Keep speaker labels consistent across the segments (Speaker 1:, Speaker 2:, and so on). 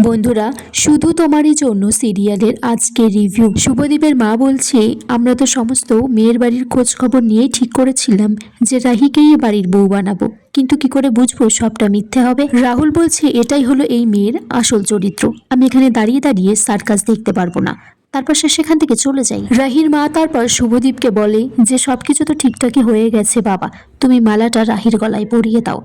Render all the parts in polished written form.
Speaker 1: বন্ধুরা, শুধু তোমারই জন্য সিরিয়ালের আজকের রিভিউ। শুভদীপের মা বলছে, আমরা তো সমস্ত মেয়ের বাড়ির খোঁজ খবর নিয়ে ঠিক করেছিলাম যে রাহিকেই এ বাড়ির বউ বানাবো, কিন্তু কি করে বুঝবো সবটা মিথ্যে হবে। রাহুল বলছে, এটাই হলো এই মেয়ের আসল চরিত্র। আমি এখানে দাঁড়িয়ে দাঁড়িয়ে সার্কাস দেখতে পারবো না। তারপর সে সেখান থেকে চলে যায়। রাহির মা তারপর শুভদীপকে বলে যে সবকিছু তো ঠিকঠাকই হয়ে গেছে বাবা, তুমি মালাটা রাহির গলায় পরিয়ে দাও।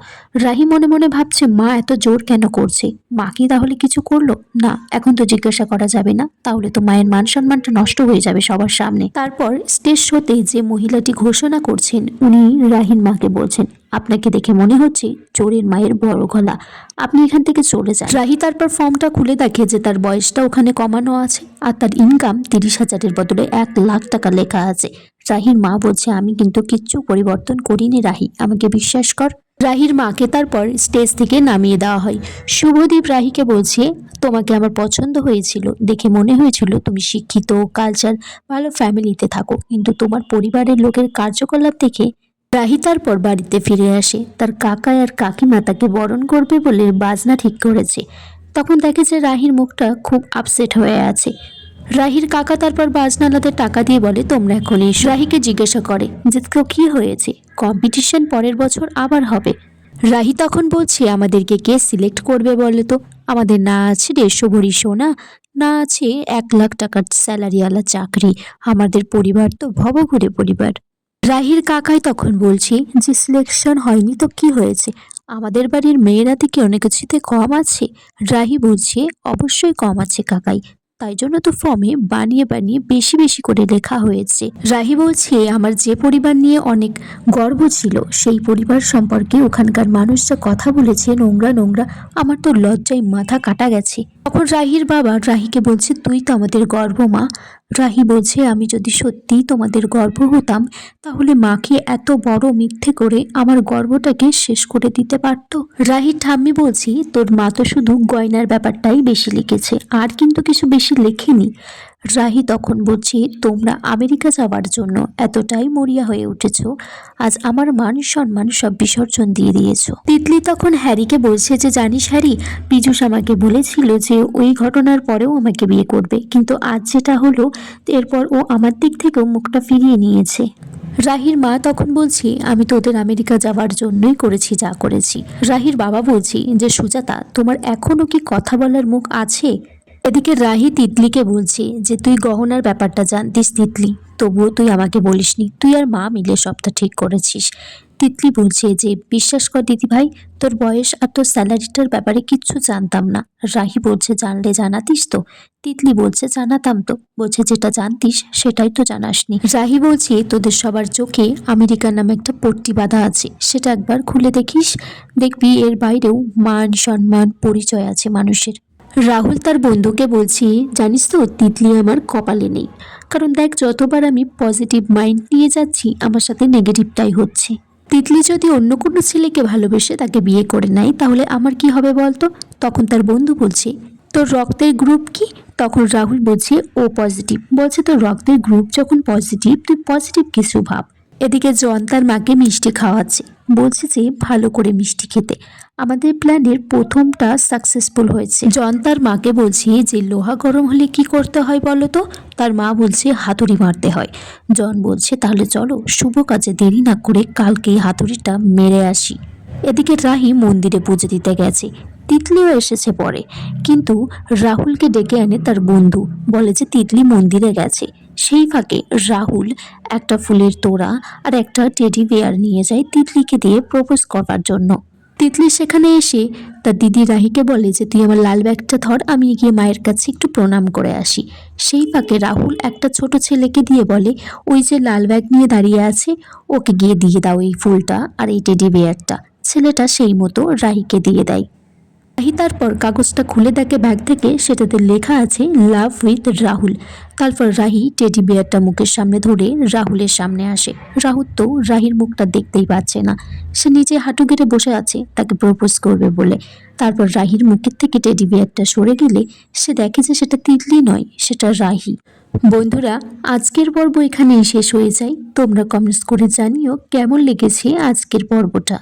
Speaker 1: রাহি মনে মনে ভাবছে, মা এত জোর কেন করছে? মা কি তাহলে কিছু করলো না? এখন তো জিজ্ঞাসা করা যাবে না, তাহলে তো মায়ের মান সম্মানটা নষ্ট হয়ে যাবে সবার সামনে। তারপর স্টেজ শোতে যে মহিলাটি ঘোষণা করছেন, উনি রাহির মাকে বলছেন, আপনাকে দেখে মনে হচ্ছে চোরের মায়ের বড় গলা, আপনি এখান থেকে চলে যান। রাহি তারপর ফর্মটা খুলে দেখে যে তার বয়সটা ওখানে কমানো আছে আর তার ইনকাম 30,000-এর বদলে 1,00,000 টাকা লেখা আছে। রাহির মা বলছে, আমি কিন্তু কিচ্ছু পরিবর্তন করিনি রাহি, আমাকে বিশ্বাস কর। রাহির মাকে তারপর স্টেজ থেকে নামিয়ে দেওয়া হয়। শুভদীপ রাহিকে বলছে, তোমাকে আমার পছন্দ হয়েছিল, দেখে মনে হয়েছিল তুমি শিক্ষিত, কালচার, ভালো ফ্যামিলিতে থাকো, কিন্তু তোমার পরিবারের লোকের কার্যকলাপ দেখে। রাহি তারপর বাড়িতে ফিরে আসে। তার কাকা আর কাকিমা তাকে বরণ করবে বলে বাজনা ঠিক করেছে। তখন দেখে যে রাহির মুখটা খুব আপসেট হয়ে আছে। রাহির কাকা তারপর বাজনালাদের টাকা দিয়ে বলে, তোমরা এখন এসো। রাহিকে জিজ্ঞাসা করে যে তো কি হয়েছে, কম্পিটিশন পরের বছর আবার হবে। রাহি তখন বলছে, আমাদেরকে কে সিলেক্ট করবে বলে তো? আমাদের না আছে 150 ভরি সোনা, না আছে 1,00,000 টাকার স্যালারিওয়ালা চাকরি, আমাদের পরিবার তো ভবঘুরে পরিবার। রাহির কাকাই তখন বলছে যে সিলেকশন হয়নি তো কি হয়েছে, আমাদের বাড়ির মেয়েরা থেকে অনেক কিছুতে কম আছে। রাহি বলছে, অবশ্যই কম আছে কাকাই, তাই জন্য তো ফর্মে বানিয়ে বানিয়ে বেশি বেশি করে লেখা হয়েছে। রাহি বলছে, আমার যে পরিবার নিয়ে অনেক গর্ব ছিল, সেই পরিবার সম্পর্কে ওখানকার মানুষ যা কথা বলেছে, নোংরা নোংরা, আমার তো লজ্জায় মাথা কাটা গেছে। তখন রাহির বাবা রাহিকে বলছে, তুই তো আমাদের গর্ব মা। রাহি বলছে, আমি যদি সত্যিই তোমাদের গর্ব হতাম, তাহলে মাকে এত বড় মিথ্যে করে আমার গর্বটাকে শেষ করে দিতে পারতো। রাহির ঠাম্মি বলছি, তোর মা তো শুধু গয়নার ব্যাপারটাই বেশি লিখেছে, আর কিন্তু কিছু বেশি লেখেনি। রাহি তখন বলছে, তোমরা আমেরিকা যাওয়ার জন্য এতটাই মরিয়া হয়ে উঠেছ, আজ আমার মান সম্মান সব বিসর্জন দিয়ে দিয়েছো। তিতলি তখন হ্যারিকে বলছে যে, জানিস হ্যারি, পীযূষ আমাকে বলেছিল যে ওই ঘটনার পরেও আমাকে বিয়ে করবে, কিন্তু আজ যেটা হলো, এরপর ও আমার দিক থেকেও মুখটা ফিরিয়ে নিয়েছে। রাহির মা তখন বলছি, আমি তো ওদের আমেরিকা যাওয়ার জন্যই করেছি যা করেছি। রাহির বাবা বলছি যে, সুজাতা, তোমার এখনো কি কথা বলার মুখ আছে? এদিকে রাহি তিতলিকে বলছে যে, তুই গহনার ব্যাপারটা জানতিস তিতলি, তবুও তুই আমাকে বলিসনি, তুই আর মা মিলে সবটা ঠিক করেছিস। তিতলি বলছে যে, বিশ্বাস কর দিদি ভাই, তোর বয়স আর তোর স্যালারিটার ব্যাপারে কিচ্ছু জানতাম না। রাহি বলছে, জানলে জানাতিস তো? তিতলি বলছে, জানাতাম তো। বলছে, যেটা জানতিস সেটাই তো জানাসনি। রাহি বলছে, তোদের সবার চোখে আমেরিকার নামে একটা পট্টি বাঁধা আছে, সেটা একবার খুলে দেখিস, দেখবি এর বাইরেও মান সম্মান পরিচয় আছে মানুষের। রাহুল তার বন্ধুকে বলছি, জানিস তো, তিতলি আমার কপালে নেই, কারণ দেখ, যতবার আমি পজিটিভ মাইন্ড নিয়ে যাচ্ছি, আমার সাথে নেগেটিভটাই হচ্ছে। তিতলি যদি অন্য কোনো ছেলেকে ভালোবেসে তাকে বিয়ে করে নেয়, তাহলে আমার কি হবে বলতো? তখন তার বন্ধু বলছে, তোর রক্তের গ্রুপ কি? তখন রাহুল বলছে, ও পজিটিভ। বলছে, তোর রক্তের গ্রুপ যখন পজিটিভ, তুই পজিটিভ কিছু ভাব। এদিকে জন তার মাকে মিষ্টি খাওয়াচ্ছে, বলছে যে ভালো করে মিষ্টি খেতে, আমাদের প্ল্যানের প্রথমটা সাকসেসফুল হয়েছে। জন তার মাকে বলছে যে, লোহা গরম হলে কি করতে হয় বলো তো? তার মা বলছে, হাতুড়ি মারতে হয়। জন বলছে, তাহলে চলো শুভ কাজে দেরি না করে কালকেই হাতুড়িটা মেরে আসি। এদিকে রাহি মন্দিরে পুজো দিতে গেছে, তিতলিও এসেছে পরে, কিন্তু রাহুলকে ডেকে আনে তার বন্ধু, বলে যে তিতলি মন্দিরে গেছে। সেই ফাঁকে রাহুল একটা ফুলের তোড়া আর একটা টেডি বেয়ার নিয়ে যায় তিতলিকে দিয়ে প্রপোজ করবার জন্য। তিতলি সেখানে এসে তার দিদি রাহিকে বলে যে, তুই আমার লাল ব্যাগটা ধর, আমি গিয়ে মায়ের কাছে একটু প্রণাম করে আসি। সেই ফাঁকে রাহুল একটা ছোট ছেলেকে দিয়ে বলে, ওই যে লাল ব্যাগ নিয়ে দাঁড়িয়ে আছে, ওকে গিয়ে দিয়ে দাও এই ফুলটা আর এই টেডি বেয়ারটা। ছেলেটা সেই মতো রাহিকে দিয়ে দেয়। রাহি তারপর কাগজটা খুলে দেখে ব্যাগ থেকে সেটাতে লেখা আছে, লাভ উইথ রাহুল। তারপর রাহি টেডি বিয়ারটা মুখের সামনে ধরে রাহুলের সামনে আসে। রাহুল তো রাহির মুখটা দেখতেই পাচ্ছে না, সে নিজে হাঁটু গেড়ে বসে আছে তাকে প্রপোজ করবে বলে। তারপর রাহির মুখের থেকে টেডি বিয়ারটা সরে গেলে সে দেখে যে সেটা তিতলি নয়, সেটা রাহি। বন্ধুরা, আজকের পর্ব এখানেই শেষ হয়ে যায়। তোমরা কমেন্টস করে জানিও কেমন লেগেছে আজকের পর্বটা।